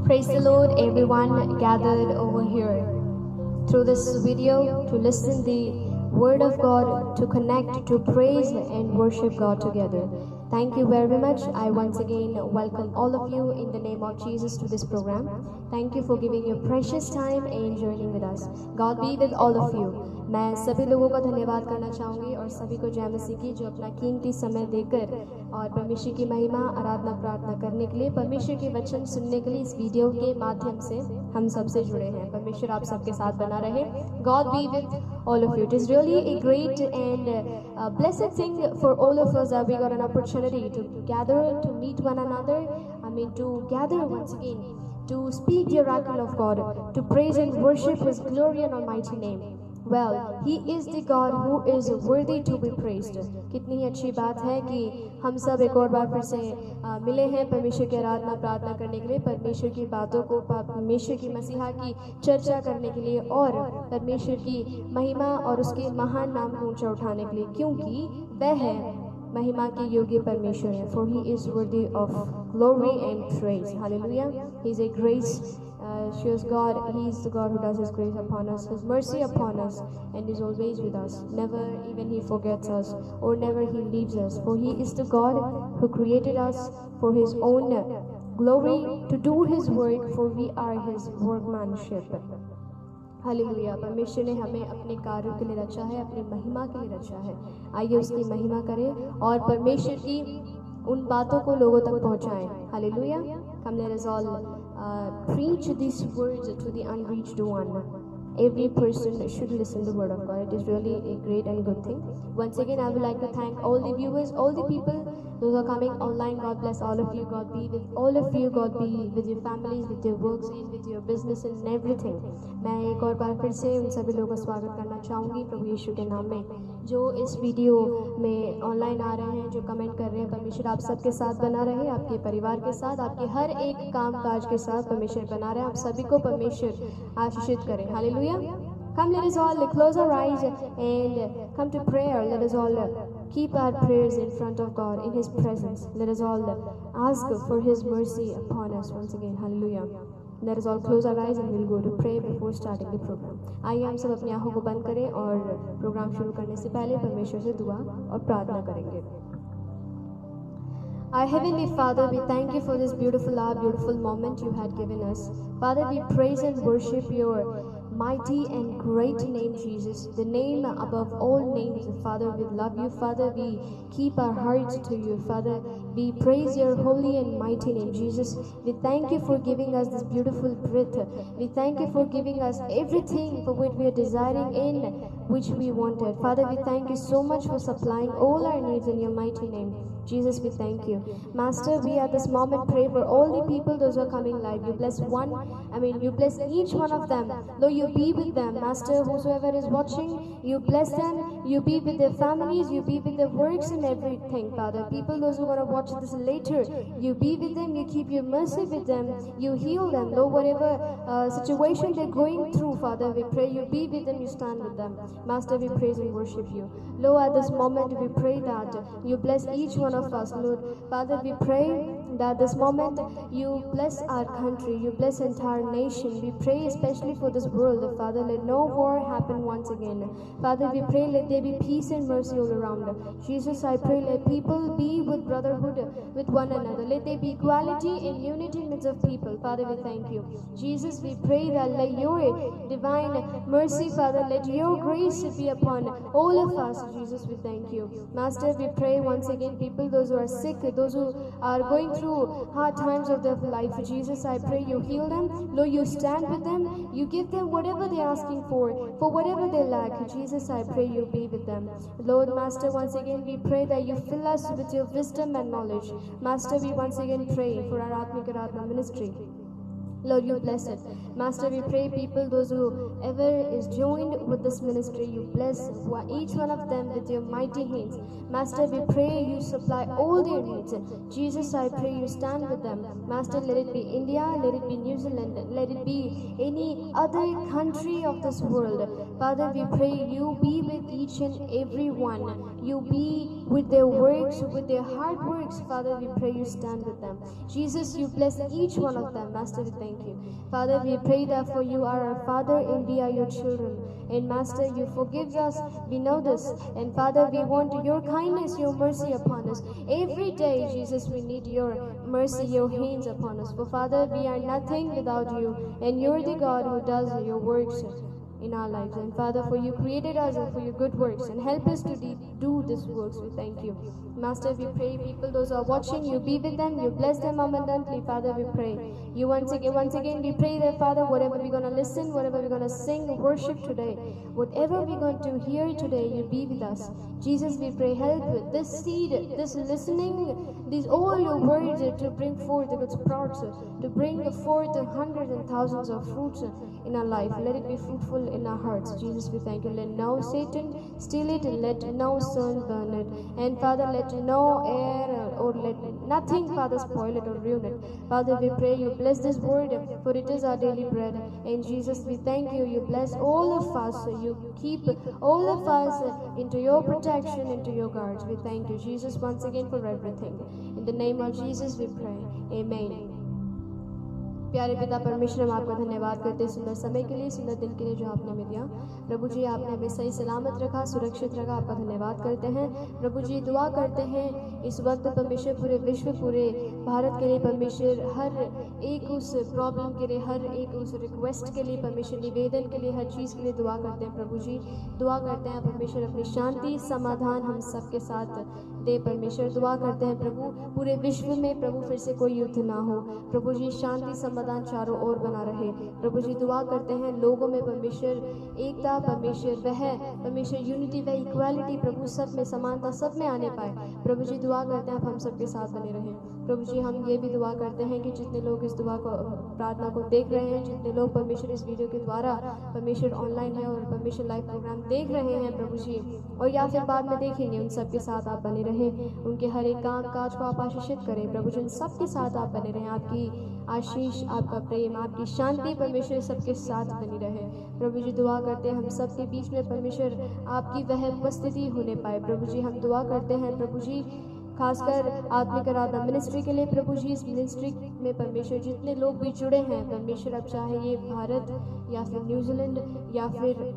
Praise the Lord, everyone gathered over here through this video to listen the word of God, to connect, to praise and worship God together. Thank you very much. I once again welcome all of you in the name of Jesus to this program. Thank you for giving your precious time and joining with us. God be with all of you. मैं सभी लोगों का धन्यवाद करना चाहूँगी और सभी को जय मसीह की जो अपना कीमती समय देकर और परमेश्वर की महिमा आराधना प्रार्थना करने के लिए परमेश्वर के वचन सुनने के लिए इस वीडियो के माध्यम से हम सबसे जुड़े हैं। परमेश्वर आप सबके साथ बना रहे। God be with all of you. It is really a great and blessed thing for all of us that we got an opportunity to gather, to meet one another. To gather once again, to speak the oracle of God, to praise and worship His glory and almighty name. Well, He is the God who is worthy to be praised. कितनी ही अच्छी बात है कि हम सब एक और बार फिर से मिले हैं परमेश्वर की आराधना प्रार्थना करने के लिए, परमेश्वर की बातों को, परमेश्वर की मसीहा की चर्चा करने के लिए और परमेश्वर की महिमा और उसके महान नाम को ऊंचा उठाने के लिए, क्योंकि वह है महिमा के योग्य परमेश्वर है. For He is worthy of glory and praise. Hallelujah. He is a grace. Shows God, He is the God who does His grace upon us, His mercy upon us, and is always with us. Never even He forgets us, or never He leaves us. For He is the God who created us for His own glory, to do His work, for we are His workmanship. Hallelujah. परमेश्वर ने हमें अपने कार्यों के लिए रचा है, अपनी महिमा के लिए रचा है. आइए उसकी महिमा करें और परमेश्वर की उन बातों को लोगों तक पहुंचाएं. Hallelujah. Come, let us all preach these words to the unreached one. Every person should listen to the word of God. It is really a great and good thing. Once again, I would like to thank all the viewers, all the people, those are coming online. God bless all of you. God be with all of you. God be with your families, with your works, and with your business and everything. मैं एक और बार फिर से उन सभी लोगों का स्वागत करना चाहूँगी प्रभु यीशु के नाम में, जो इस वीडियो में ऑनलाइन आ रहे हैं, जो कमेंट कर रहे हैं. परमेश्वर आप सबके साथ बना रहे, आपके परिवार के साथ, आपके हर एक काम काज के साथ परमेश्वर बना रहे. आप सभी को परमेश्वर आशीषित करें. Hallelujah. Come, let us all close our eyes and come to prayer. Let us all keep our prayers in front of God, in His presence. Let us all ask for His mercy upon us once again. Hallelujah. Let us all close our eyes and we'll go to pray before starting the program. आइए हम सब अपनी आँखों को बंद करें और programme शुरू करने से पहले परमेश्वर से दुआ और प्रार्थना करेंगे. Our Heavenly Father, we thank you for this beautiful hour, beautiful moment you had given us. Father, we praise and worship your mighty and great name, Jesus, the name above all names. Father, we love you. Father, we keep our hearts to you. Father, we praise your holy and mighty name, Jesus. We thank you for giving us this beautiful breath. We thank you for giving us everything for which we are desiring in which we wanted. Father, we thank you so much for supplying all our needs in your mighty name. Jesus, we thank you. Master, we at this moment pray for all the people, those who are coming live. You bless you bless each one of them. Lord, you be with them. Master, whosoever is watching, you bless them. You be with their families. You be with their works and everything, Father. People, those who are going to watch this later, you be with them. You keep your mercy with them. You heal them. Lord, whatever situation they're going through, Father, we pray you be with them. You stand with them. Master, we praise and worship you. Lord, at this moment, we pray that you bless each one of us, Lord. Father, we pray that this moment you bless our country, you bless entire nation. We pray especially for this world, Father, let no war happen once again. Father, we pray let there be peace and mercy all around. Jesus, I pray let people be with brotherhood with one another. Let there be equality and unity in the midst of people. Father, we thank you. Jesus, we pray that let your divine mercy, Father, let your grace be upon all of us. Jesus, we thank you. Master, we pray once again people, those who are sick, those who are going through hard times of their life. Jesus, I pray you heal them. Lord, you stand with them. You give them whatever they're asking for whatever they lack. Jesus, I pray you be with them. Lord, Master, once again we pray that you fill us with your wisdom and knowledge. Master, we once again pray for our Atmik Aradhana ministry. Lord, you bless it. Master, we pray people, those who ever is joined with this ministry, you bless each one of them with your mighty hands. Master, we pray you supply all their needs. Jesus, I pray you stand with them. Master, let it be India, let it be New Zealand, let it be any other country of this world. Father, we pray you be with each and every one. You be with their works, with their hard works. Father, we pray you stand with them. Jesus, you bless each one of them. Master, we thank you. Father, we pray that for you are our Father and we are your children. And Master, you forgive us. We know this. And Father, we want your kindness, your mercy upon us. Every day, Jesus, we need your mercy, your hands upon us. For Father, we are nothing without you. And you're the God who does your works in our lives. And Father, for you created us and for your good works, and help us to do these works. We thank you. Master, we pray people, those who are watching, you be with them, you bless them abundantly. Father, we pray you once again we pray that Father, whatever we're going to listen, whatever we're going to sing, worship today, whatever we're going to hear today, you be with us. Jesus, we pray help with this seed, this listening, these all your words to bring forth the good sprouts, to bring forth the hundreds and thousands of fruits in our life. Let it be fruitful in our hearts. Jesus, we thank you. Let no Satan steal it, and let no sun burn it. And Father, let no air or let nothing, Father, spoil it or ruin it. Father, we pray you bless this word, for it is our daily bread. And Jesus, we thank you. You bless all of us. You keep all of us into your protection, into your guards. We thank you, Jesus, once again for everything. In the name of Jesus, we pray. Amen. प्यारे पिता परमेश्वर, हम आपका धन्यवाद करते हैं सुंदर समय के लिए, सुंदर दिन के लिए जो आपने हमें दिया। प्रभु जी, आपने हमें सही सलामत रखा, सुरक्षित रखा। आपका धन्यवाद करते हैं। प्रभु जी, दुआ करते हैं इस वक्त परमेश्वर पूरे विश्व, पूरे भारत के लिए परमेश्वर, हर एक उस प्रॉब्लम के लिए, हर एक उस रिक्वेस्ट के लिए परमेश्वर, निवेदन के लिए, हर चीज़ के लिए दुआ करते हैं। प्रभु जी, दुआ करते हैं परमेश्वर अपनी शांति समाधान हम सबके साथ दे। परमेश्वर, दुआ करते हैं प्रभु पूरे विश्व में प्रभु फिर से कोई युद्ध ना हो। प्रभु जी, शांति समाधान चारों ओर बना रहे। प्रभु जी, दुआ करते हैं लोगों में परमेश्वर एकता, परमेश्वर वह परमेश्वर यूनिटी व इक्वालिटी प्रभु सब में समानता सब में आने पाए। प्रभु जी, दुआ करते हैं आप हम सबके साथ बने रहें। प्रभु जी, हम ये भी दुआ करते हैं कि जितने लोग इस दुआ को प्रार्थना को देख रहे हैं, जितने लोग परमेश्वर इस वीडियो के द्वारा परमेश्वर ऑनलाइन है और परमेश्वर लाइव प्रोग्राम देख रहे हैं प्रभु जी, और या फिर बाद में देखेंगे, उन सबके साथ आप बने रहें। उनके हर एक काम काज को आप आशीषित करें। प्रभु जी, उन सबके साथ आप बने रहें। आपकी आशीष, आपका प्रेम, आपकी शांति परमेश्वर सबके साथ बनी रहे। प्रभु जी, दुआ करते हैं हम सबके बीच में परमेश्वर आपकी वह उपस्थिति होने पाए। प्रभु जी, हम दुआ करते हैं प्रभु जी खासकर आत्मिक आराधना मिनिस्ट्री के लिए। प्रभु जी, इस मिनिस्ट्री में परमेश्वर जितने लोग भी जुड़े हैं परमेश्वर, अब चाहे ये भारत या फिर न्यूजीलैंड या फिर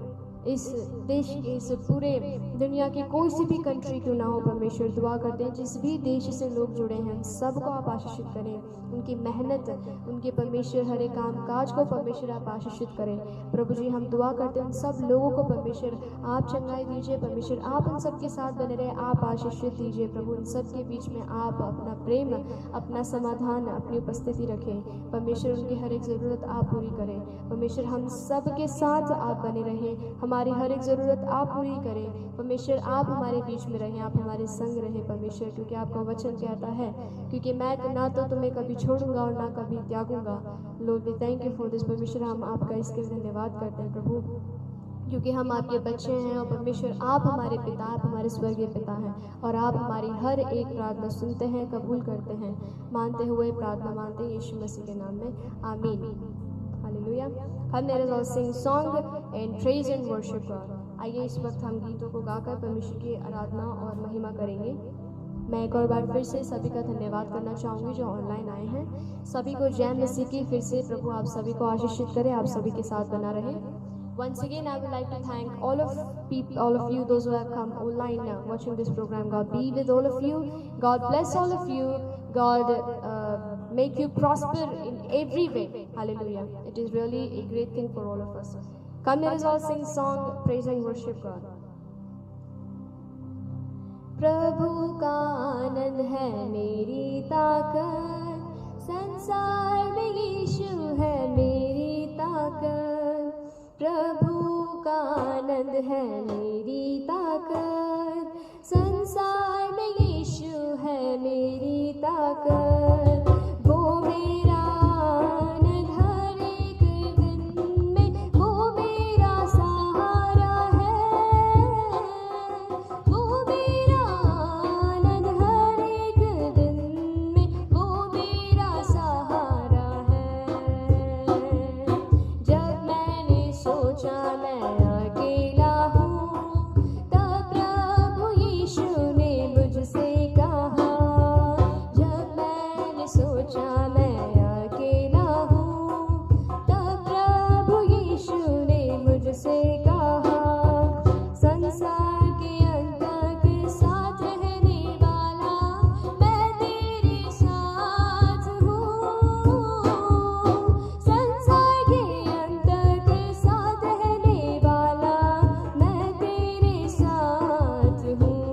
इस देश के, इस पूरे दुनिया की कोई सी भी कंट्री क्यों ना हो परमेश्वर, दुआ करते हैं जिस भी देश से लोग जुड़े हैं सबको आप आशीषित करें। उनकी मेहनत, उनके परमेश्वर हर एक काम काज को परमेश्वर आप आशीषित करें। प्रभु जी, हम दुआ करते हैं उन सब लोगों को परमेश्वर आप चंगाई दीजिए। परमेश्वर, आप उन सब के साथ बने रहे, आप आशीषित दीजिए। प्रभु, उन सब के बीच में आप अपना प्रेम, अपना समाधान, अपनी उपस्थिति रखें। परमेश्वर, उनकी हर एक ज़रूरत आप पूरी करें। परमेश्वर, हम सब के साथ आप बने रहें, हमारी हर एक ज़रूरत आप पूरी करें। परमेश्वर, आप हमारे बीच में रहें, आप हमारे संग रहें परमेश्वर, क्योंकि आपका वचन कहता है, क्योंकि मैं ना तो तुम्हें कभी छोड़ूंगा और ना कभी त्यागूंगा। Lord, we thank you for this. परमेश्वर, हम आपका इसके लिए धन्यवाद करते हैं प्रभु, क्योंकि हम आपके बच्चे हैं और परमेश्वर आप हमारे पिता, आप हमारे स्वर्गीय पिता हैं और आप हमारी हर एक प्रार्थना सुनते हैं, कबूल करते हैं। मानते हुए प्रार्थना मानते हैं यीशु मसीह के नाम में, आमीन। हालेलुया। हम let us all sing song and praise and worship God। आइए इस वक्त हम गीतों को गाकर परमेश्वर की आराधना और महिमा करेंगे। मैं एक और बार फिर से सभी का धन्यवाद करना चाहूँगी जो ऑनलाइन आए हैं। सभी को जय मसीह की फिर से प्रभु आप सभी को आशीषित करें, आप सभी के साथ बना रहे। Once again, I would like to thank all of you, those who have come online now watching this program. God be with all of you. God bless all of you. God make you prosper in every way. Hallelujah. It is really a great thing for all of us. Come, let us all sing song, praise and worship God. प्रभु का आनंद है मेरी ताकत, संसार में यीशु है मेरी ताकत। प्रभु का आनंद है मेरी ताकत, संसार में यीशु है मेरी ताकत। वो मेरा आनंद हर एक दिन में, वो मेरा सहारा है। वो मेरा आनंद हर एक दिन में, वो मेरा सहारा है। जब मैंने सोचा मैं आगे सोचा मैं अकेला हूँ, तब प्रभु यीशु ने मुझसे कहा, संसार के अंत तक साथ रहने वाला मैं तेरे साथ हूँ। संसार के अंत तक साथ रहने वाला मैं तेरे साथ हूँ।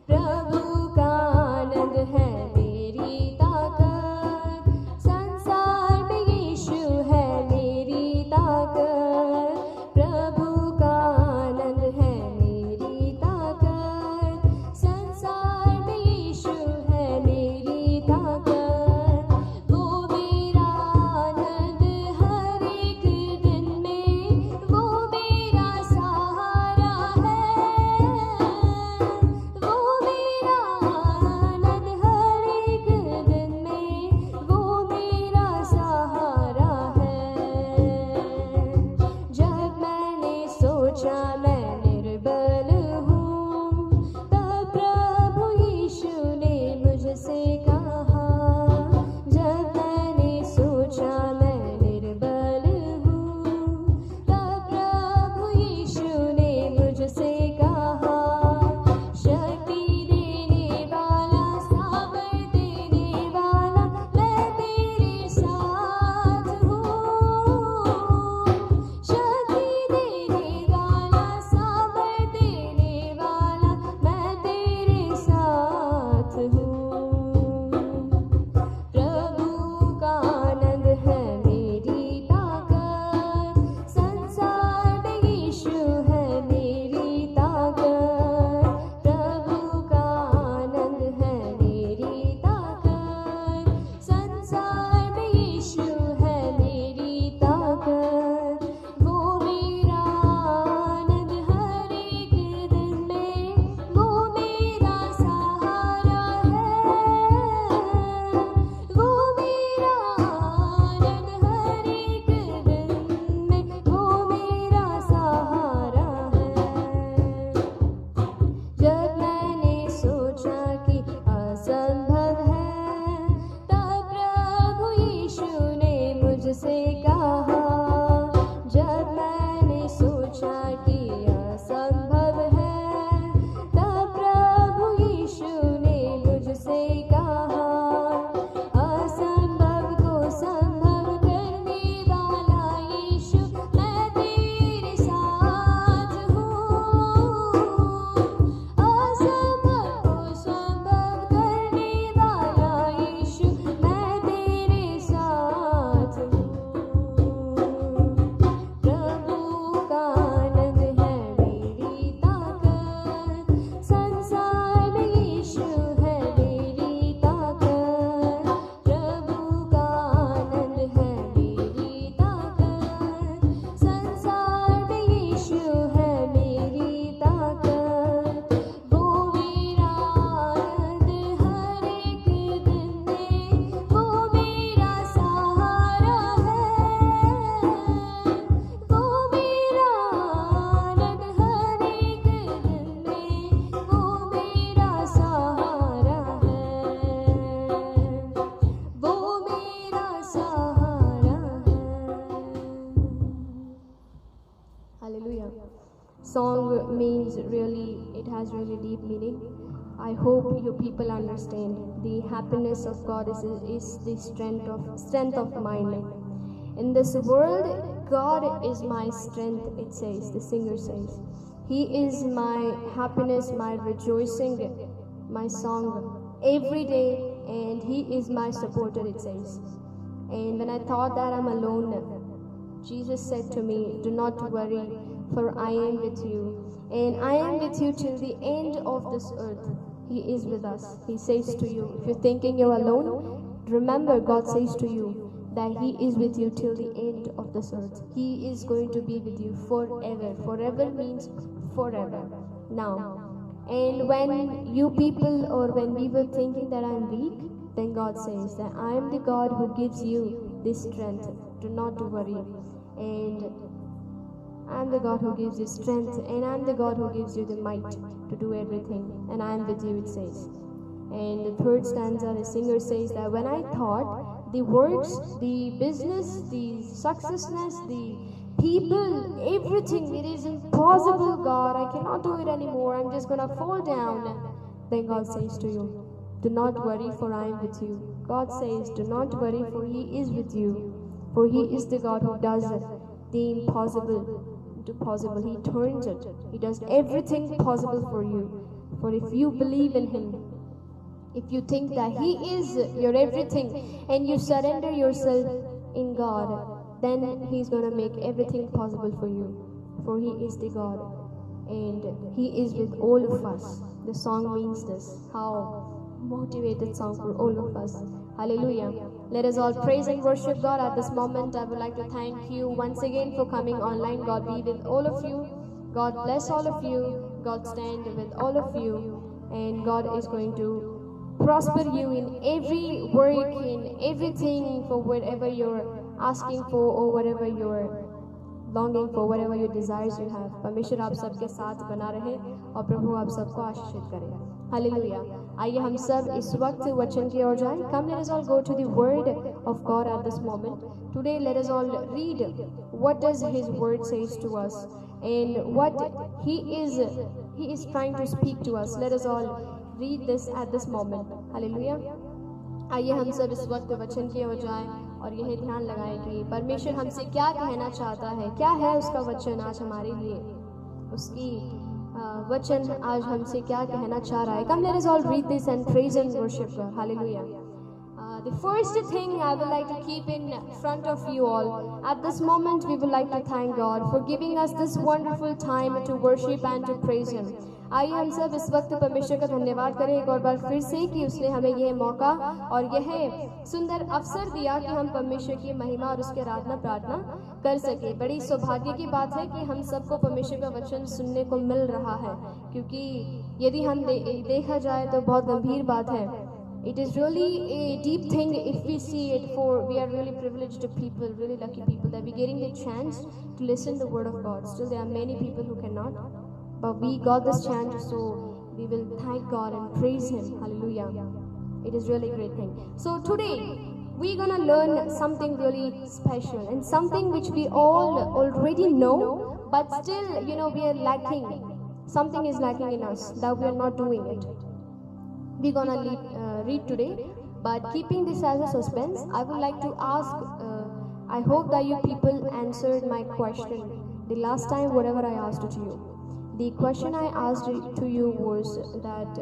प्रभु का आनंद है मेरी ताकत, संसार में यीशु है मेरी ताकत। प्रभु का आनंद है मेरी ताकत, संसार में यीशु है मेरी ताकत। वो मेरा आनंद हर एक दिन में, वो मेरा सहारा है। वो मेरा आनंद हर एक दिन में, वो मेरा सहारा है। जब मैंने सोचा मैं निर्बल हूँ, तब प्रभु यीशु ने मुझसे कहा। जब मैंने सोचा मैं निर्बल हूँ, तब प्रभु यीशु ने मुझसे कहा, शक्ति देने वाला, सामर्थ देने वाला मैं तेरे साथ हूँ। शक्ति देने वाला, सामर्थ देने वाला मैं तेरे साथ हूँ। प्रभु का आनंद है मेरी ताकत, संसार में यीशु है मेरी ताकत। प्रभु का आनंद है मेरी ताकत, संसार में यीशु है मेरी ताकत। वो मेरा आनंद हर एक दिन में, वो मेरा सहारा है। वो मेरा आनंद हर एक दिन में, वो मेरा सहारा है। जब मैंने सोचा कि असंभव है, तब प्रभु यीशु ने मुझसे कहा। जब मैंने सोचा कि असंभव है, तब प्रभु यीशु ने मुझसे कहा, असंभव को संभव करने वाला यीशु मैं तेरे साथ हूँ। असंभव को संभव करने वाला यीशु मैं तेरे साथ हूँ। प्रभु का आनंद है मेरी ताकत, संसार में यीशु है मेरी ताकत। प्रभु का आनंद है मेरी ताकत, संसार में यीशु है मेरी ताकत। वो मेरा आनंद हर एक दिन में, वो मेरा सहारा है। वो मेरा आनंद हर एक दिन में, वो मेरा सहारा है। वो मेरा सहारा है। Hallelujah. Song means really, it has really deep meaning. I hope you people understand. The happiness of God is the strength of mine. In this world, God is my strength, it says, the singer says. He is my happiness, my rejoicing, my song every day, and He is my supporter, it says. And when I thought that I'm alone, Jesus said to me, do not worry, for I am with you, and I am with you till the end of this earth. He is with us. He says to you, if you're thinking you're alone, remember God says to you that He is with you till the end of this earth. He is going to be with you forever. Forever means forever. Now, and when you people, or when we were thinking that I'm weak, then God says that I am the God who gives you this strength. Do not worry. And I'm the God who gives you strength, and I'm the God who gives you the might to do everything, and I'm with you, it says. And the third stanza, the singer says that when I thought the works, the business, the successness, the people, everything, it is impossible, God, I cannot do it anymore, I'm just gonna fall down. Then God says to you, do not worry, for I am with you. God says, do not worry, for He is with you. For He is the God who does the impossible into possible. He turns it. He does everything possible for you. For if you believe in Him, if you think that He is your everything and you surrender yourself in God, then He's going to make everything possible for you. For He is the God and He is with all of us. The song means this. How motivated song for all of us. Hallelujah. Let us all praise and worship God at this moment. I would like to thank you once again for coming online. God be with all of you. God bless all of you. God stand with all of you. And God is going to prosper you in every work, in everything, for whatever you're asking for or whatever you're longing for, whatever your desires you have. परमेश्वर आप सबके साथ बना रहे और प्रभु आप सबको आशीषित करे. हालेलुया. आइए हम सब इस वक्त वचन की ओर जाएं. Come, let us all go to the word of God at this moment. Today let us all read what does His word says to us and what He is trying to speak to us. Let us all read this at this moment. Hallelujah. आइए हम सब इस वक्त वचन की ओर जाएं और यह ध्यान लगाएं कि परमेश्वर हमसे क्या कहना चाहता है. क्या है उसका वचन आज हमारे लिए. उसकी वचन आज हमसे क्या कहना चाह रहा है. Come, let us all read this and praise and worship God. Hallelujah. The first thing I would like to keep in front of you all, at this moment we would like to thank God for giving us this wonderful time to worship and to praise Him. आइए हम सब इस वक्त परमेश्वर का धन्यवाद करें एक और बार फिर से कि उसने हमें यह मौका और यह सुंदर अवसर दिया कि हम परमेश्वर की महिमा और उसके आराधना प्रार्थना कर सके. बड़ी सौभाग्य की बात है कि हम सबको परमेश्वर का वचन सुनने को मिल रहा है, क्योंकि यदि हम देखा जाए तो बहुत गंभीर बात है. It is really a deep thing if we see it, for we are really privileged people, really lucky people that we're getting the chance to listen the word of God. Still there are many people who cannot, but we got this chance, so we will thank God and praise Him. Hallelujah. It is really a great thing. So today we're gonna learn something really special and something which we all already know, but still we are lacking. Something is lacking in us that we are not doing it. We're gonna read today, but keeping this as a suspense, I would like to ask, I hope that you people answered my question the last time whatever I asked to you. The question I asked to you was that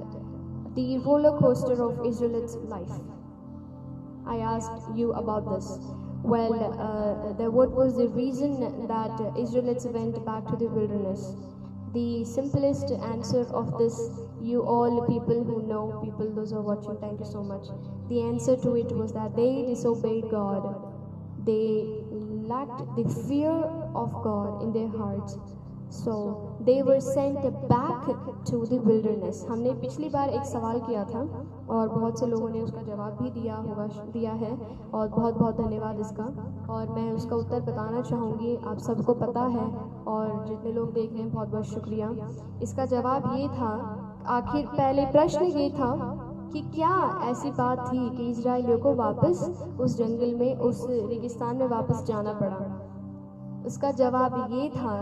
the roller coaster of Israel's life. I asked you about this. Well, what was the reason that Israelites went back to the wilderness? The simplest answer of this, you all people who know, people those who are watching, thank you so much. The answer to it was that they disobeyed God. They lacked the fear of God in their hearts. So they were sent back to the wilderness. हमने पिछली बार एक सवाल किया था और बहुत से लोगों ने उसका जवाब भी दिया है और बहुत बहुत धन्यवाद इसका. और मैं उसका उत्तर बताना चाहूँगी. आप सबको पता है और जितने लोग देख रहे हैं बहुत बहुत शुक्रिया. इसका जवाब ये था, आखिर पहले प्रश्न ये था कि क्या ऐसी बात थी कि इजराइलियों को वापस उस जंगल में, उस रेगिस्तान में वापस जाना पड़ा. उसका जवाब ये था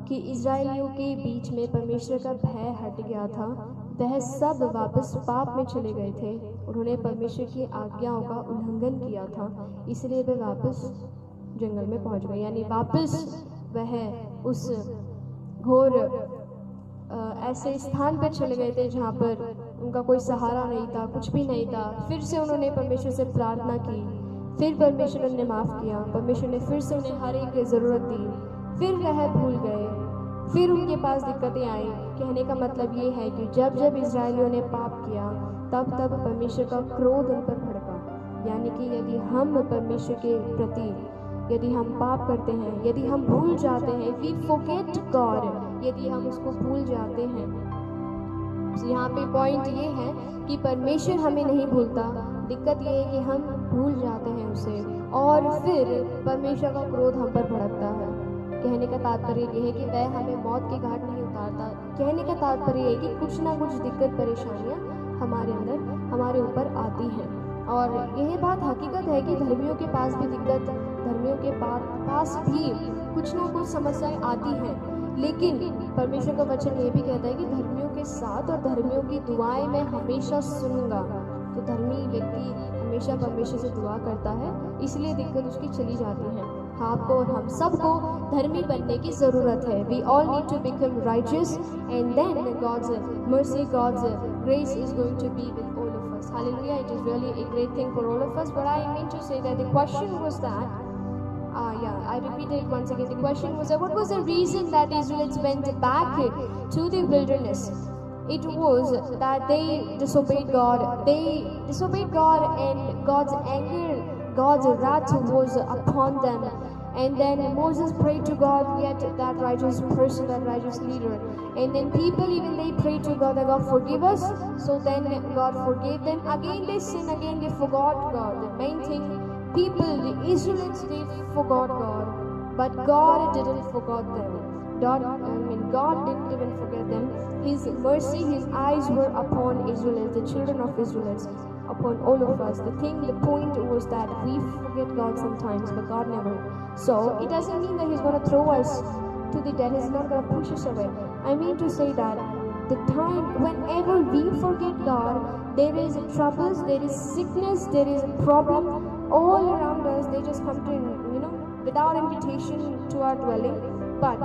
कि इजराइलियों के बीच में परमेश्वर का भय हट गया था. वह सब वापस पाप में चले गए थे. उन्होंने परमेश्वर की आज्ञाओं का उल्लंघन किया था, इसलिए वे वापस जंगल में पहुंच गए. यानी वापस वह उस घोर ऐसे स्थान पर चले गए थे जहाँ पर उनका कोई सहारा नहीं था, कुछ भी नहीं था. फिर से उन्होंने परमेश्वर से प्रार्थना की, फिर परमेश्वर ने उन्हें माफ़ किया, परमेश्वर ने फिर से उन्हें हर एक ज़रूरत दी, फिर वह भूल गए, फिर उनके पास दिक्कतें आई. कहने का मतलब ये है कि जब जब इजरायलियों ने पाप किया तब तब परमेश्वर का क्रोध उन पर भड़का. यानी कि यदि हम परमेश्वर के प्रति, यदि हम पाप करते हैं, यदि हम भूल जाते हैं, वी फॉरगेट गॉड, यदि हम उसको भूल जाते हैं. तो यहाँ पे पॉइंट ये है कि परमेश्वर हमें नहीं भूलता, दिक्कत ये है कि हम भूल जाते हैं उसे और फिर परमेश्वर का क्रोध हम पर भड़कता है. कहने का तात्पर्य ये है कि वह हमें मौत के घाट नहीं उतारता. कहने का तात्पर्य ये है कि कुछ ना कुछ दिक्कत परेशानियाँ हमारे अंदर हमारे ऊपर आती हैं। और यह बात हकीकत है कि धर्मियों के पास भी दिक्कत, धर्मियों के पास भी कुछ ना कुछ समस्याएं आती हैं, लेकिन परमेश्वर का वचन ये भी कहता है कि धर्मियों के साथ और धर्मियों की दुआएं मैं हमेशा सुनूंगा। तो धर्मी व्यक्ति हमेशा परमेश्वर से दुआ करता है, इसलिए दिक्कत उसकी चली जाती है। आपको और हम सबको धर्मी बनने की ज़रूरत है। We all need to become righteous and then God's mercy, God's grace is going to be with all of us. Hallelujah. It is really a great thing for all of us. But I mean to say that the question was that, I repeat it once again. The question was that what was the reason that Israelites went back to the wilderness? It was that they disobeyed God. They disobeyed God and God's anger, God's wrath was upon them. And then Moses prayed to God, yet that righteous person, that righteous leader. And then people, even they prayed to God that God forgive us. So then God forgave them. Again they sinned, again they forgot God. The main thing, people, the Israelites, they forgot God. But God didn't forget them. God didn't even forget them. His mercy, His eyes were upon Israelites, the children of Israelites, upon all of us. The point was that we forget God sometimes, but God never. So it doesn't mean that He's going to throw us to the death. He's not going to push us away. I mean to say that the time whenever we forget God, there is troubles, there is sickness, there is a problem all around us. They just come to, without invitation to our dwelling. But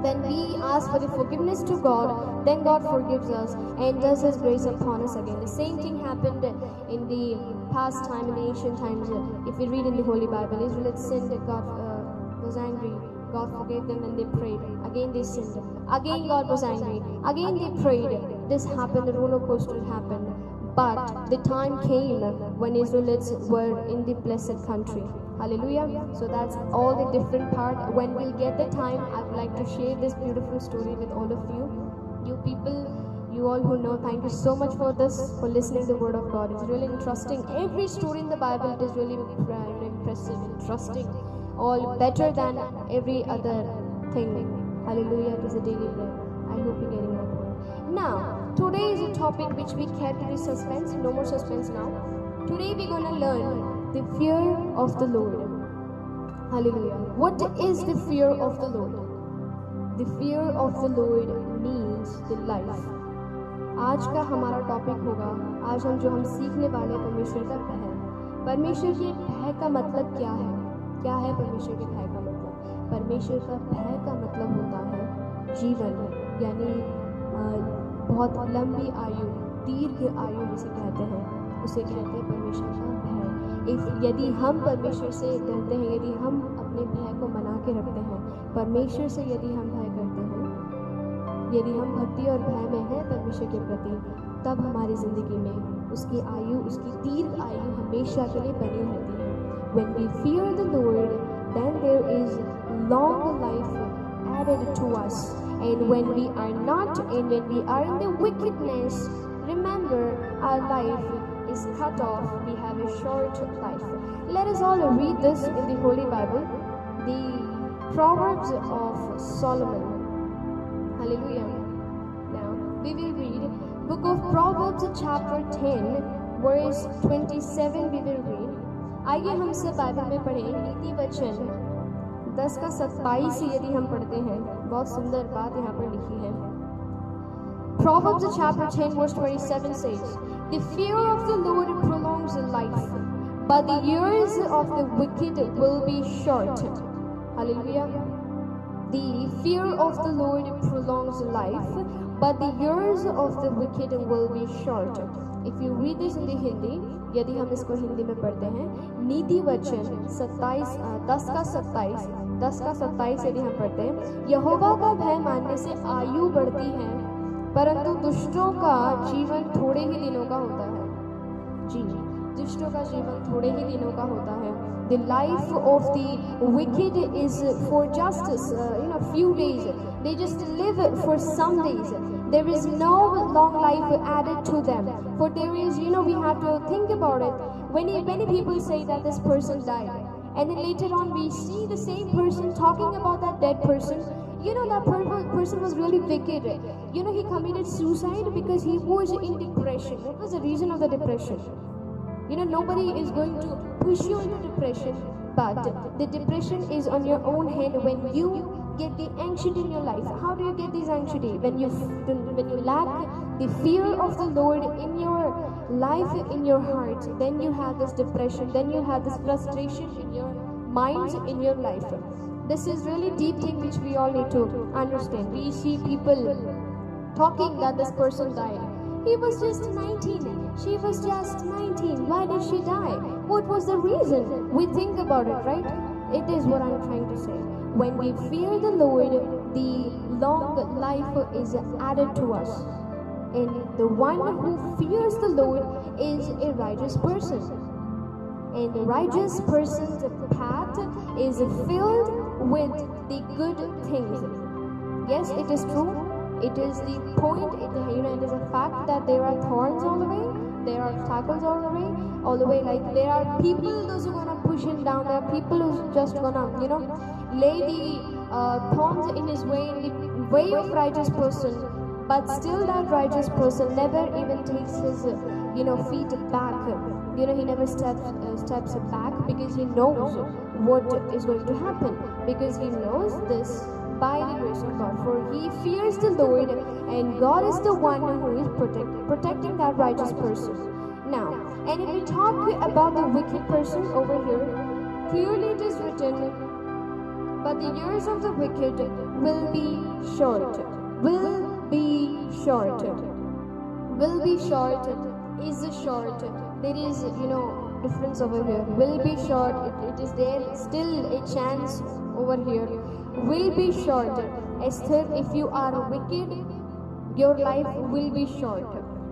when we ask for the forgiveness to God, then God forgives us and does His grace upon us again. The same thing happened in the past time, in the ancient times. If we read in the Holy Bible, Israelites sinned, God was angry. God forgave them and they prayed. Again they sinned. Again God was angry. Again they prayed. This happened, the roller coaster happened. But the time came when Israelites were in the blessed country. Hallelujah. So that's all the different part. When we'll get the time, I would like to share this beautiful story with all of you. You people, you all who know, thank you so much for this, for listening to the word of God. It's really interesting. Every story in the Bible, it is really impressive, interesting, all better than every other thing. Hallelujah. It is a daily bread. I hope you're getting my point. Now, today is a topic which we kept in suspense. No more suspense now. Today we're going to learn the fear of the Lord. Hallelujah. What is the fear of the Lord? The fear of the Lord means the life. आज का हमारा topic होगा, आज हम सीखने वाले परमेश्वर का भय। परमेश्वर के भय का मतलब क्या है? क्या है परमेश्वर के भय का मतलब? परमेश्वर का भय का मतलब होता है जीवन, यानी बहुत लंबी आयु, दीर्घ आयु जिसे कहते हैं, उसे कहते हैं परमेश्वर का भय। यदि हम परमेश्वर से डरते हैं, यदि हम अपने भय को मना के रखते हैं, परमेश्वर से यदि हम भय करते हैं, यदि हम भक्ति और भय में हैं परमेश्वर के प्रति, तब हमारी ज़िंदगी में उसकी आयु, उसकी दीर्घ आयु हमेशा के लिए बनी रहती है। When we fear the Lord, then there is long life added to us. And when we are not, and when we are in the wickedness, remember our life is cut off. We have a short life. Let us all read this in the Holy Bible, the Proverbs of Solomon. Hallelujah. Now we will read book of Proverbs chapter 10 verse 27. We will read. आइए हम सब Bible में पढ़ें नीति वचन 10 का 27 यदि हम पढ़ते हैं, बहुत सुंदर बात यहाँ पर लिखी है। Proverbs chapter 10 verse 27 says, "The fear of the Lord prolongs life, but the years of the wicked will be short." Hallelujah. The fear of the Lord prolongs life, but the years of the wicked will be short. If you read this in the Hindi, यदि हम इसको हिंदी में पढ़ते हैं, नीति वचन 10 का 27 यदि हम पढ़ते हैं, यहोवा का भय मानने से आयु बढ़ती है, परंतु दुष्टों का जीवन थोड़े ही दिनों का होता है। जी, दुष्टों का जीवन थोड़े ही दिनों का होता है। The life of the wicked is for just few days. They just live for some days. There is no long life added to them. For there is, we have to think about it. Many people say that this person died, and then later on we see the same person talking about that dead person, That person was really wicked. He committed suicide because he was in depression. What was the reason of the depression? Nobody is going to push you into depression, but the depression is on your own hand when you get the anxiety in your life. How do you get this anxiety? When you lack the fear of the Lord in your life, in your heart, then you have this depression, then you have this frustration in your mind, in your life. This is really deep thing which we all need to understand. We see people talking that this person died. He was just 19. She was just 19. Why did she die? What was the reason? We think about it, right? It is what I'm trying to say. When we fear the Lord, the long life is added to us. And the one who fears the Lord is a righteous person. And the righteous person's path is filled with the good things. Yes, it is true. It is the point, it is a fact that there are thorns all the way, there are obstacles all the way, like there are people those who are gonna push him down, there are people who's just gonna, lay the thorns in his way, in the way of righteous person, but still that righteous person never even takes his, feet back, he never steps back because he knows what is going to happen, because he knows this by the grace of God, for he fears the Lord, and God is the one who is protecting that righteous person. Now, and if we talk about the wicked person over here, clearly it is written, but the years of the wicked will be short. Will be short. Will be short is short. There is, difference over here. Will be short. It is there still a chance over here. Will be short. Esther, if you are wicked, your life will be short.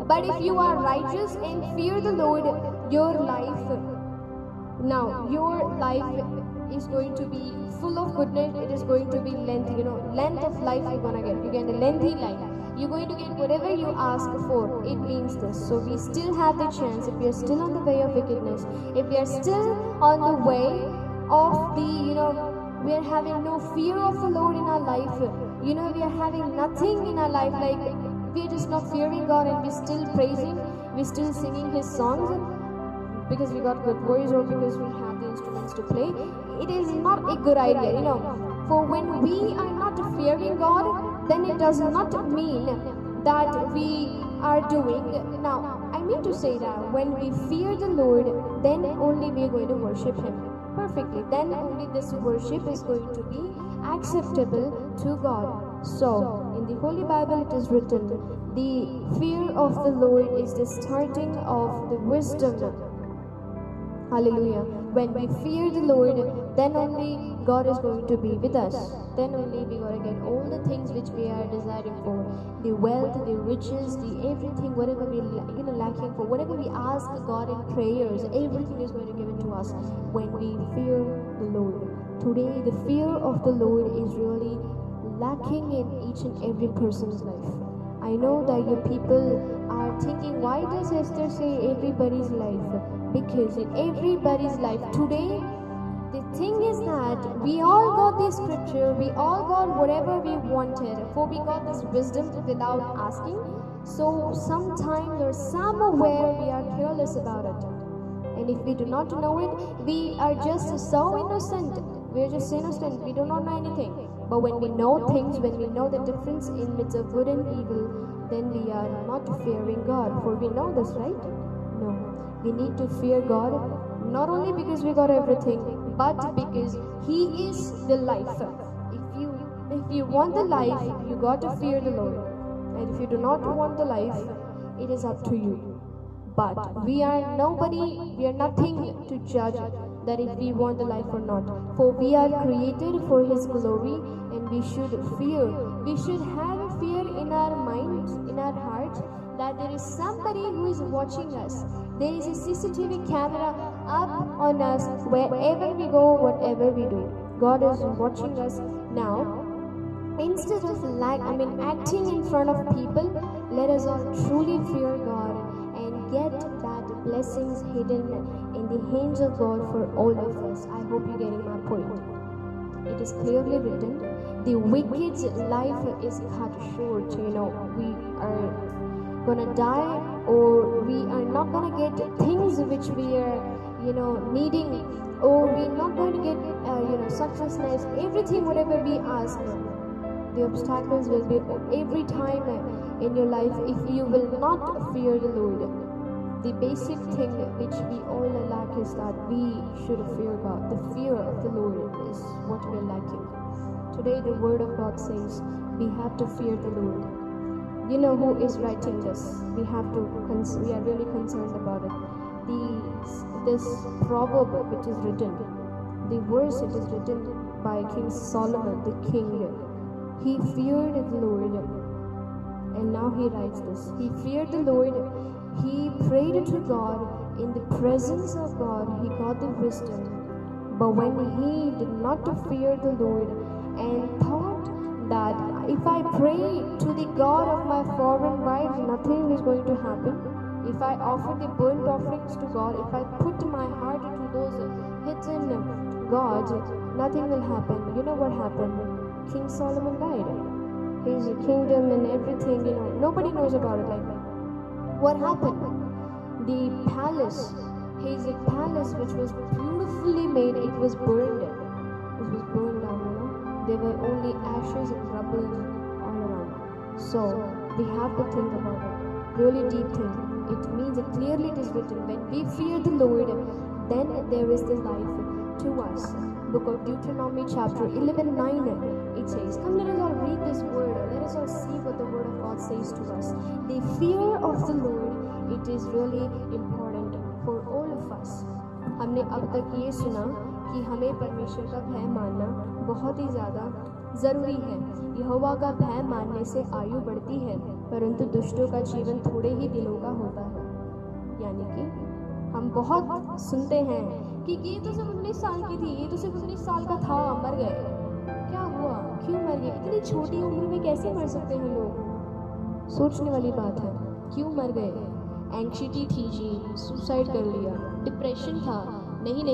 But if you are righteous and fear the Lord, your life is going to be full of goodness. It is going to be length of life you're gonna get. You get a lengthy life. You're going to get whatever you ask for. It means this. So we still have the chance, if we are still on the way of wickedness, if we are still on the way of the, we are having no fear of the Lord in our life. We are having nothing in our life, like we are just not fearing God and we're still praising, we're still singing His songs because we got good voice or because we have the instruments to play. It is not a good idea, For when we are not fearing God, then it does not mean that we are doing. Now, I mean to say that when we fear the Lord, then only we are going to worship Him perfectly. Then only this worship is going to be acceptable to God. So, in the Holy Bible it is written, the fear of the Lord is the starting of the wisdom. Hallelujah. When we fear the Lord, then only God is going to be with us. Then only we are going to get all the things which we are desiring for. The wealth, the riches, the everything, whatever we are lacking for, whatever we ask God in prayers, everything is going to give it to us when we fear the Lord. Today, the fear of the Lord is really lacking in each and every person's life. I know that you people are thinking, why does Esther say everybody's life? Because in everybody's life today, the thing is that we all got this scripture, we all got whatever we wanted, for we got this wisdom without asking. So sometimes or somewhere we are careless about it. And if we do not know it, we are just so innocent. We are just innocent. We do not know anything. But when we know things, when we know the difference in midst of good and evil, then we are not fearing God. For we know this, right? No. We need to fear God, not only because we got everything, but because He is the life. If you want the life, you got to fear the Lord. And if you do not want the life, it is up to you. But we are nobody, we are nothing to judge that if we want the life or not. For we are created for His glory, and we should fear. We should have fear in our minds, in our hearts, that there is somebody who is watching us. There is a CCTV camera up on us wherever we go, whatever we do. God is watching us now. Instead of acting in front of people, let us all truly fear God and get that blessings hidden in the hands of God for all of us. I hope you're getting my point. it is clearly written, the wicked's life is cut short. We are gonna die, or we are not gonna get things which we are, needing, or we're not going to get, successness, everything, whatever we ask. The obstacles will be every time in your life if you will not fear the Lord. The basic thing which we all lack is that we should fear God. The fear of the Lord is what we are lacking. Today the word of God says we have to fear the Lord. You know who is writing this? We are really concerned about it. This proverb which is written, the verse it is written by King Solomon, the king. He feared the Lord, and now he writes this. He feared the Lord. He prayed to God. In the presence of God, he got the wisdom. But when he did not fear the Lord and thought that if I pray to the God of my foreign wife, nothing is going to happen. If I offer the burnt offerings to God, if I put my heart into those hidden gods, nothing will happen. You know what happened? King Solomon died. His kingdom and everything, nobody knows about it. What happened? The palace, his palace, which was beautifully made, it was burned. It was burned down, There were only ashes and rubble all around. So we have to think about it. Really deep thing. It means it clearly it is written, when we fear the Lord, then there is the life to us. Book of Deuteronomy chapter 11:9, it says, come let us all read this word. Let us all see what the word of God says to us. The fear of the Lord, it is really important for all of us. हमने अब तक ये सुना कि हमें परमेश्वर का भय मानना बहुत ही ज़्यादा ज़रूरी है। यहोवा का भय मानने से आयु बढ़ती है, परंतु दुष्टों का जीवन थोड़े ही दिनों का होता है। यानी कि हम बहुत सुनते हैं कि ये तो सिर्फ 19 साल की थी, ये तो सिर्फ 19 साल का था, मर गए। क्या हुआ? क्यों मर गए? इतनी छोटी उम्र में कैसे मर सकते हैं लोग? सोचने वाली बात है। क्यों मर गए? एंग्जाइटी थी जी, सुसाइड कर लिया। डिप्रेशन था, नहीं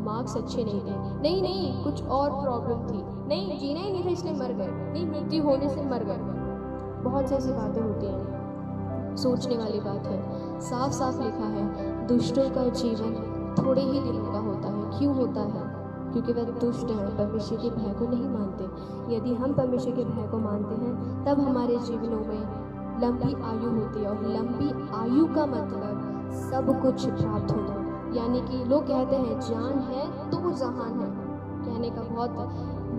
मार्क्स अच्छे नहीं थे, नहीं कुछ और प्रॉब्लम थी, नहीं जीना ही नहीं था इसलिए मर गए, नहीं मृत्यु होने से मर गए। बहुत सी ऐसी बातें होती हैं, सोचने वाली बात है। साफ साफ लिखा है, दुष्टों का जीवन थोड़े ही दिनों का होता है। क्यों होता है? क्योंकि वह दुष्ट हैं, परमेश्वर के भय को नहीं मानते। यदि हम परमेश्वर के भय को मानते हैं, तब हमारे जीवनों में लंबी आयु होती है, और लंबी आयु का मतलब सब कुछ प्राप्त होना। यानी कि लोग कहते हैं जान है तो जहान है, कहने का बहुत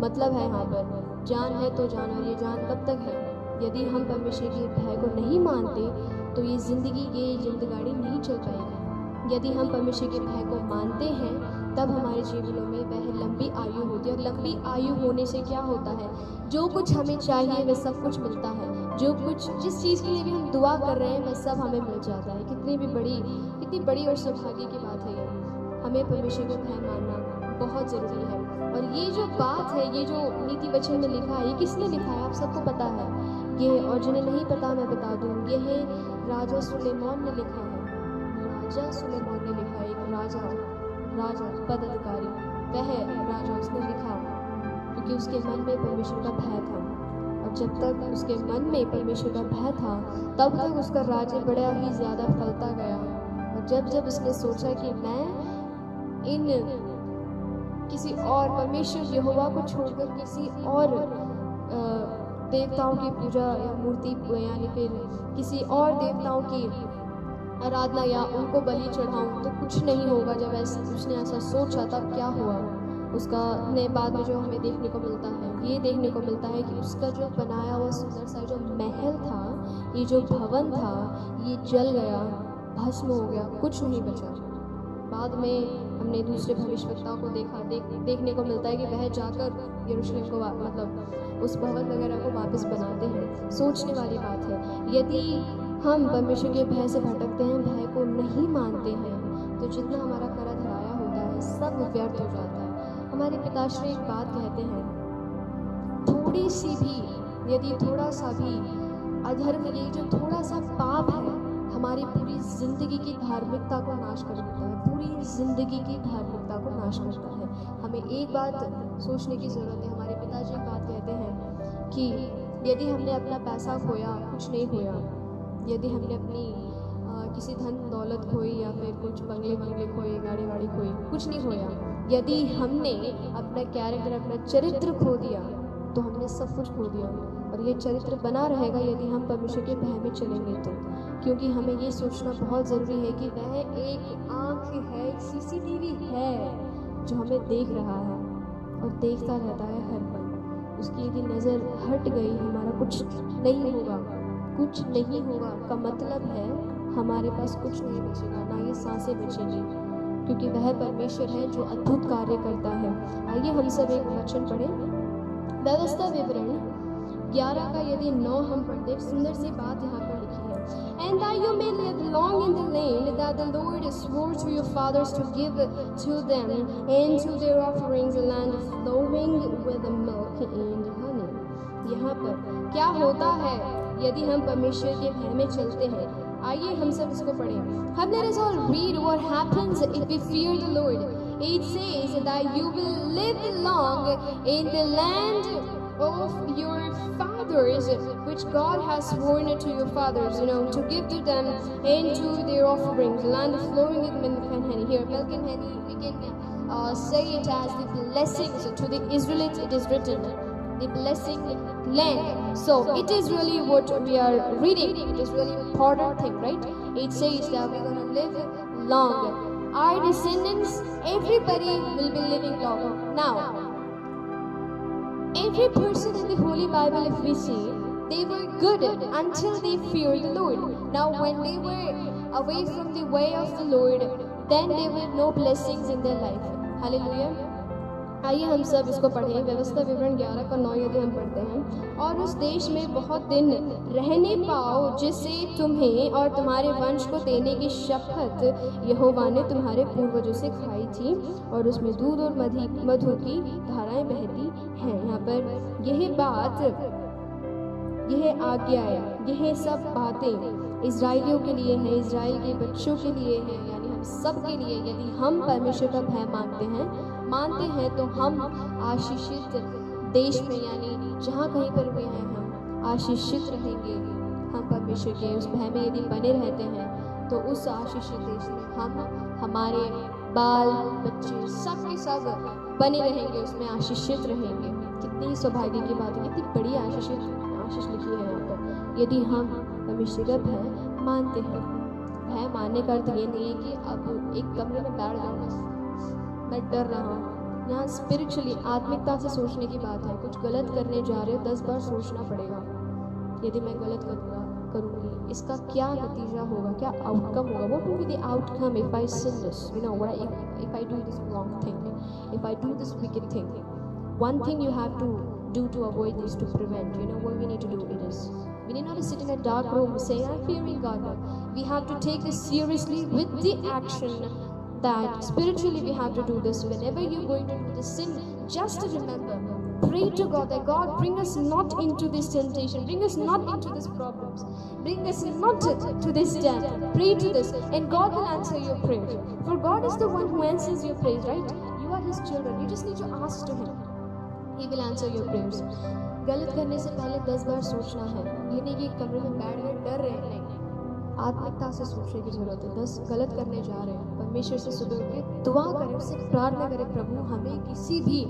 मतलब है यहाँ पर, जान है तो जान, और ये जान कब तक है? यदि हम परमेश्वर के भय को नहीं मानते तो ये जिंदगानी नहीं चल पाएगी। यदि हम परमेश्वर के भय को मानते हैं, तब हमारे जीवनों में वह लंबी आयु होती है। और लंबी आयु होने से क्या होता है? जो कुछ हमें चाहिए वह सब कुछ मिलता है। जो कुछ जिस चीज़ के लिए भी हम दुआ कर रहे हैं वह सब हमें मिल जाता है। कितनी बड़ी और सौभाग्य की बात है ये। हमें परमेश्वर का भय मानना बहुत ज़रूरी है। और ये जो बात है, ये जो नीति वचन में लिखा है, ये किसने लिखा है? आप सबको पता है ये, और जिन्हें नहीं पता मैं बता दूँ, ये है राजा सुलेमान ने लिखा है। राजा सुलेमान ने लिखा है, एक राजा पद अधिकारी, वह राजा उसने लिखा क्योंकि उसके मन में परमेश्वर का भय था। और जब तक उसके मन में परमेश्वर का भय था, तब तक उसका राज्य बड़ा ही ज़्यादा फलता गया। और जब उसने सोचा कि मैं इन किसी और परमेश्वर यहोवा को छोड़कर किसी और देवताओं की पूजा या मूर्ति यानी फिर किसी और देवताओं की आराधना या उनको बलि चढ़ाऊं तो कुछ नहीं होगा, जब उसने ऐसा सोचा तब क्या हुआ? उसका ने बाद में जो हमें देखने को मिलता है, ये देखने को मिलता है कि उसका जो बनाया हुआ सुंदर सा जो महल था, ये जो भवन था, ये जल गया, भस्म हो गया, कुछ नहीं बचा। बाद में हमने दूसरे भविष्यवक्ताओं को देखने को मिलता है कि वह जाकर यरूशलेम को मतलब उस भवन वगैरह को वापस बनाते हैं। सोचने वाली बात है। यदि हम परमेश्वर के भय से भटकते हैं, भय को नहीं मानते हैं, तो जितना हमारा करा धराया होता है सब व्यर्थ हो जाता है। हमारे पिताश्री एक बात कहते हैं, थोड़ी सी भी, यदि थोड़ा सा भी अधर्म, ये जो थोड़ा सा पाप है, हमारी पूरी जिंदगी की धार्मिकता को नाश कर देता है, पूरी जिंदगी की धार्मिकता को नाश करता है। हमें एक बात सोचने की ज़रूरत है। हमारे पिताजी एक बात कहते हैं कि यदि हमने अपना पैसा खोया, कुछ नहीं खोया। यदि हमने अपनी किसी धन दौलत खोई या फिर कुछ बंगले खोए, गाड़ी वाड़ी खोई, कुछ नहीं खोया। यदि हमने अपना कैरेक्टर, अपना चरित्र खो दिया तो हमने सब कुछ खो दिया। और ये चरित्र बना रहेगा यदि हम परमेश्वर के भय में चलेंगे तो। क्योंकि हमें ये सोचना बहुत ज़रूरी है कि वह एक आँख है, एक CCTV है जो हमें देख रहा है और देखता रहता है हर पल। उसकी यदि नज़र हट गई, हमारा कुछ नहीं होगा। कुछ नहीं होगा का मतलब है हमारे पास कुछ नहीं बचेगा, ना ये सांसें बचेंगी, क्योंकि वह परमेश्वर है जो अद्भुत कार्य करता है। आइए हम सब एक वचन पढ़ें। व्यवस्था विवरण 11 का यदि 9 हम पढ़ते, सुंदर सी बात यहाँ पर लिखी है। And that you may live long in the land that the Lord swore to your fathers to give to them, and to their offerings a land flowing with milk and honey. यहाँ पर क्या होता है यदि हम परमेश्वर के भय में चलते हैं? आइए हम सब इसको पढ़ें। Let us all read what happens if we fear the Lord. It says that you will live long in the land of your fathers, which God has sworn to your fathers, to give to them and to their offerings, land flowing with milk and honey. Here, milk and honey, we can say it as the blessings to the Israelites. It is written, the blessing land. So it is really what we are reading. It is really important thing, right? It says that we're going to live long. Our descendants, everybody will be living long. Now, every person in the Holy Bible, if we see, they were good until they feared the Lord. Now, when they were away from the way of the Lord, then there were no blessings in their life. Hallelujah. आइए हम सब इसको पढ़ें। व्यवस्था विवरण 11 का 9 यदि हम पढ़ते हैं। और उस देश में बहुत दिन रहने पाओ जिसे तुम्हें और तुम्हारे वंश को देने की शपथ यहोवा ने तुम्हारे पूर्वजों से खाई थी, और उसमें दूध और मधु की धाराएं बहती हैं। यहाँ पर यह बात, यह आज्ञाएं, यह सब बातें इजराइलियों के लिए हैं, इजराइल के बच्चों के लिए हैं, यानी हम सब के लिए। यदि हम परमेश्वर का भय मानते हैं तो हम आशीषित देश में, यानी जहाँ कहीं पर भी हैं हम आशीषित रहेंगे। हम परमेश्वर के उस भय में यदि बने रहते हैं तो उस आशीषित देश में हम, हमारे बाल बच्चे सब के सब बने रहेंगे, उसमें आशीषित रहेंगे। कितनी सौभाग्य की बात है, कितनी बड़ी आशीष लिखी है यहाँ पर। यदि हम परमेश्वर का भय मानते हैं। भय मानने का अर्थ ये नहीं है कि अब एक कमरे में बैठ जाऊँ मैं डर रहा हूँ। यहाँ स्पिरिचुअली, आत्मिकता से सोचने की बात है। कुछ गलत करने जा रहे हो, 10 बार सोचना पड़ेगा। यदि मैं गलत करूँगी, इसका क्या नतीजा होगा, क्या आउटकम होगा? What will be the outcome if I sin this? If I do this wrong thing, if I do this wicked thing. One thing you have to do to avoid this, to prevent, what we need to do it is, we need not to sit in a dark room saying, I'm fearing God. We have to take this seriously with the action that spiritually we have to do this. Whenever you're going to do this sin, just remember, pray to God that God bring us not into this temptation, bring us not into these problems, bring us not to this death. Pray to this and God will answer your prayer. For God is the one who answers your prayers, right? You are His children. You just need to ask to Him. He will answer your prayers. गलत करने से पहले 10 बार सोचना है। ये नहीं कि कमरे में बैठ कर डर रहे हैं, नहीं। आत्मिकता से सोचने की जरूरत है। 10 गलत करने जा रहे हैं, परमेश्वर से सुबह उठ के दुआ करें, उससे प्रार्थना करें, प्रभु हमें किसी भी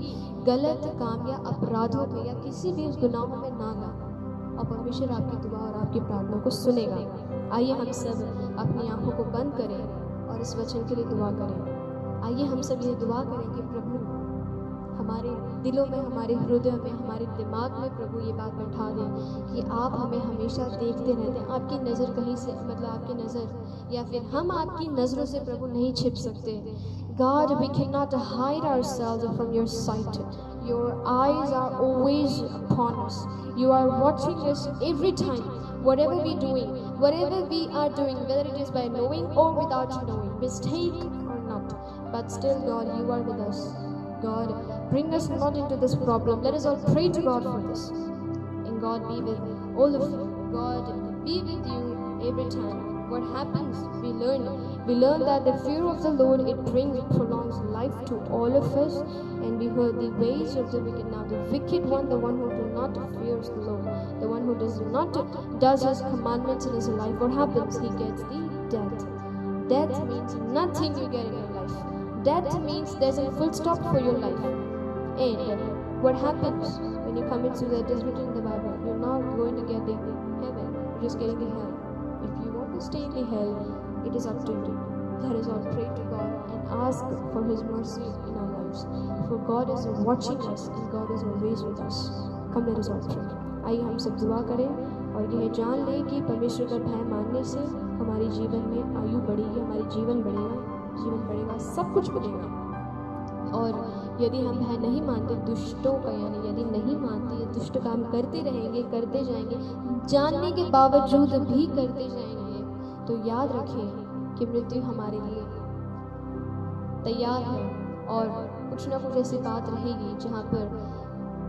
गलत काम या अपराधों में या किसी भी उस गुनाहों में ना ला, और परमेश्वर आपकी दुआ और आपकी प्रार्थना को सुनेगा। आइए हम सब अपनी आंखों को बंद करें और इस वचन के लिए दुआ करें। आइए हम सब ये दुआ करें कि प्रभु हमारे दिलों में, हमारे हृदय में, हमारे दिमाग में प्रभु ये बात बैठा दें कि आप हमें हमेशा देखते रहते हैं। आपकी नज़र कहीं से, मतलब आपकी नज़र या फिर हम आपकी नज़रों से प्रभु नहीं छिप सकते। God, we cannot hide ourselves from your sight. Your eyes are always upon us. You are watching us every time. Whatever we are doing, whether it is by knowing or without knowing, mistake or not, but still God, you are with us. God, bring us not into this problem. Let us all pray to God for this. And God be with all of you. God be with you every time. what happens? We learn that the fear of the Lord, it prolongs life to all of us, and we heard the ways of the wicked. Now the wicked one, the one who do not fears the Lord, the one who does his commandments in his life, what happens? He gets the death. Death means nothing you get in your life. Death means there's a full stop for your life. And what happens when you come into that is written in the Bible? You're not going to get the heaven, you're just getting the hell. If you want to stay in the hell, it is up to you. Let us all pray to God and ask for His mercy in our lives. For God is watching us and God is always with us. Come, let us all pray. आइए हम सब दुआ करें और यह जान लें कि परमेश्वर का भय मानने से हमारे जीवन में आयु बढ़ेगी, हमारी जीवन बढ़ेगा, सब कुछ बढ़ेगा। और यदि हम भय नहीं मानते दुष्टों का, यानी यदि नहीं मानते या दुष्ट काम करते जाएंगे, जानने के बावजूद भी करते जाएंगे, तो याद रखें कि मृत्यु हमारे लिए तैयार है। और कुछ ना कुछ ऐसी बात रहेगी जहाँ पर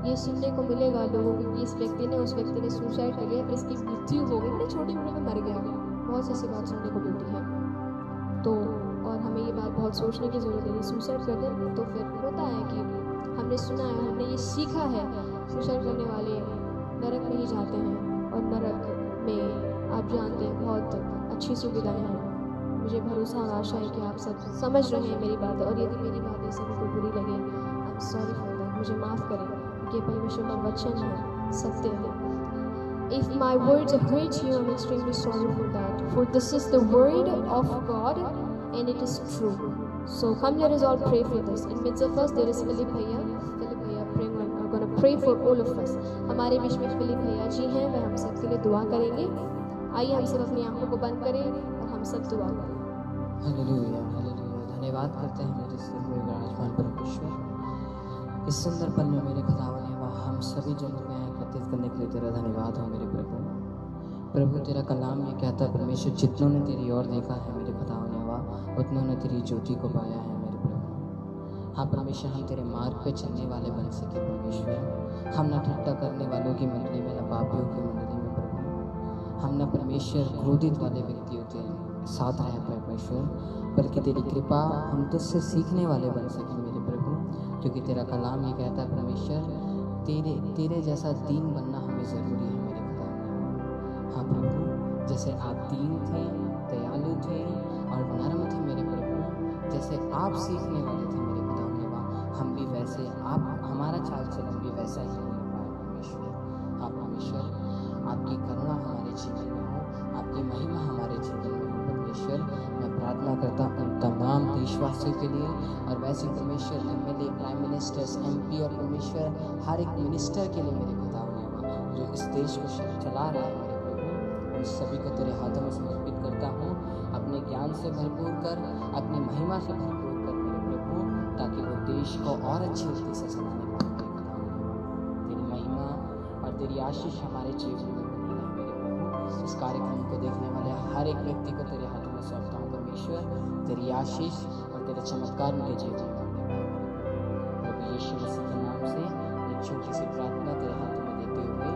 ये सुनने को मिलेगा लोगों को कि इस व्यक्ति ने सुसाइड कर लिया, फिर इसकी मृत्यु हो गई, इतनी छोटी उम्र में मर गया। बहुत सी ऐसी बात सुनने को मिलती है। तो और हमें ये बात बहुत सोचने की ज़रूरत है। सुसाइड कर दें तो फिर होता है कि हमने सुना है, हमने ये सीखा है, सुसाइड करने वाले नरक में ही जाते हैं, और नरक में आप जानते हैं बहुत अच्छी सुविधाएं हैं। मुझे भरोसा और आशा है कि आप सब समझ रहे हैं मेरी बात, और यदि मेरी बात ऐसे भी कोई बुरी लगे, I am sorry for that, मुझे माफ़ करें, कि परमेश्वर का वचन है, सत्य है। If my words hurt you, I'm extremely sorry for that. For this is the word of God, and it is true. So come, let us all pray for this. In midst of us, there is Philip Bhaiya. Philip Bhaiya praying. I'm going to pray for all of us. हमारे बीच में Philip भैया जी हैं, वह हम सब के लिए दुआ करेंगे। आइए हम सब अपनी आंखों को बंद करें और हम सब दुआ करें। Hallelujah, hallelujah. धन्यवाद करते हैं मेरे सिर में विराजमान परमेश्वर। इस सुंदर पल में मेरे खुदावन ने हम सभी जनों में एकत्रित करने के लिए तेरा धन्यवाद हो मेरे प्रभु। तेरा कलाम ये कहता है परमेश्वर, जितनों ने तेरी ओर देखा है मेरे खुदावन ने उतनों ने तेरी ज्योति को पाया है मेरे प्रभु। हाँ परमेश्वर, हम तेरे मार्ग पे चलने वाले बन सके परमेश्वर। हम न ठट्टा करने वालों की मंडली में, न पापियों की मंडली में प्रभु। हम न परमेश्वर क्रोधित वाले व्यक्तियों के साथ रहे परमेश्वर, बल्कि तेरी कृपा हम तुझसे सीखने वाले बन सके मेरे प्रभु। क्योंकि तेरा कलाम ये कहता है परमेश्वर, तेरे जैसा दीन बनना हमें ज़रूरी है मेरे खुदा। हाँ प्रभु, जैसे आप दीन थे, दयालु थे और नरम थे मेरे प्रभु, जैसे आप सीखने वाले थे मेरे खुदा, हम भी वैसे आप हमारा चाल चलन भी वैसा ही होने पाए परमेश्वर। हाँ परमेश्वर, आपकी करुणा हमारे जीवन में हो, आपकी महिमा हमारे जीवन में हो परमेश्वर। मैं प्रार्थना करता हूँ तमाम देशवासियों के लिए, और वैसे परमेश्वर MLA, प्राइम मिनिस्टर्स, MP और परमेश्वर हर एक मिनिस्टर के लिए मेरे खुदा जो इस देश को चला रहा है मेरे प्रभु, उन सभी को तेरे हाथों में समर्पित करता हूँ। अपने ज्ञान से भरपूर कर, अपनी महिमा से भरपूर कर मेरे प्रभु, ताकि वो देश को और अच्छी रीति से चलाने पाए मेरे खुदा। तेरी महिमा और तेरी आशीष हमारे जीवन में बनी रहे मेरे प्रभु। इस कार्यक्रम को देखने वाले हर एक व्यक्ति को तेरे हाथों में सौंपता हूँ परमेश्वर। तेरी आशीष और तेरे चमत्कार उनके जीवन में बनने पाए प्रभु। यीशु मसीह के नाम से एक छोटी सी प्रार्थना तेरे हाथों में देते हुए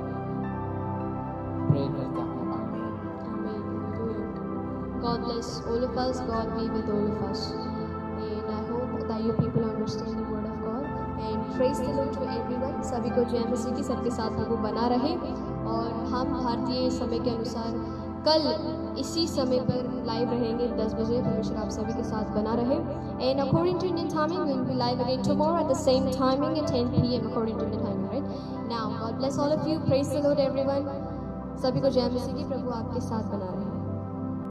प्रे करता हूँ, आमीन। God bless all of us. God be with all of us. And I hope that you people understand the word of God. And praise the Lord to everyone. सभी को जय मसीह की, सबके साथ प्रभु बना रहे। और हम भारतीय समय के अनुसार कल इसी समय पर लाइव रहेंगे 10 बजे। परमेश्वर आप सभी के साथ बना रहे। And according to Indian timing, we will be live again tomorrow at the same timing at 10 p.m. according to Indian timing, right? Now, God bless all of you. Praise the Lord, everyone. सभी को जय मसीह की, प्रभु आपके साथ बना रहे।